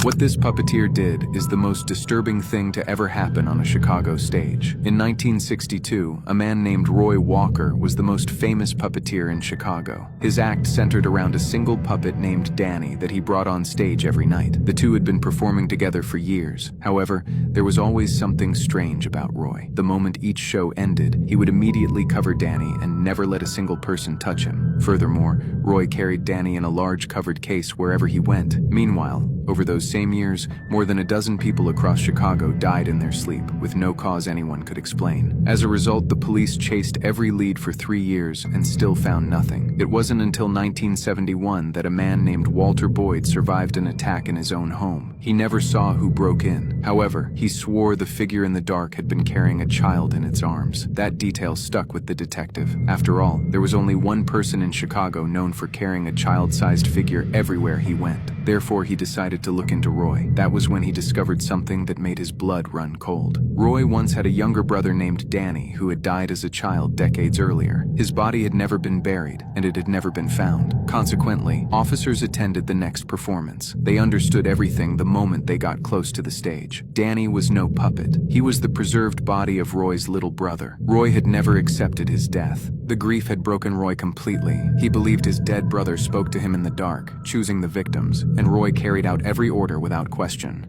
What this puppeteer did is the most disturbing thing to ever happen on a Chicago stage. In 1962, a man named Roy Walker was the most famous puppeteer in Chicago. His act centered around a single puppet named Danny that he brought on stage every night. The two had been performing together for years. However, there was always something strange about Roy. The moment each show ended, he would immediately cover Danny and never let a single person touch him. Furthermore, Roy carried Danny in a large covered case wherever he went. Meanwhile, over those same years, more than a dozen people across Chicago died in their sleep, with no cause anyone could explain. As a result, the police chased every lead for 3 years and still found nothing. It wasn't until 1971 that a man named Walter Boyd survived an attack in his own home. He never saw who broke in. However, he swore the figure in the dark had been carrying a child in its arms. That detail stuck with the detective. After all, there was only one person in Chicago known for carrying a child-sized figure everywhere he went. Therefore, he decided to look into Roy. That was when he discovered something that made his blood run cold. Roy once had a younger brother named Danny who had died as a child decades earlier. His body had never been buried, and it had never been found. Consequently, officers attended the next performance. They understood everything the moment they got close to the stage. Danny was no puppet. He was the preserved body of Roy's little brother. Roy had never accepted his death. The grief had broken Roy completely. He believed his dead brother spoke to him in the dark, choosing the victims, and Roy carried out every order without question.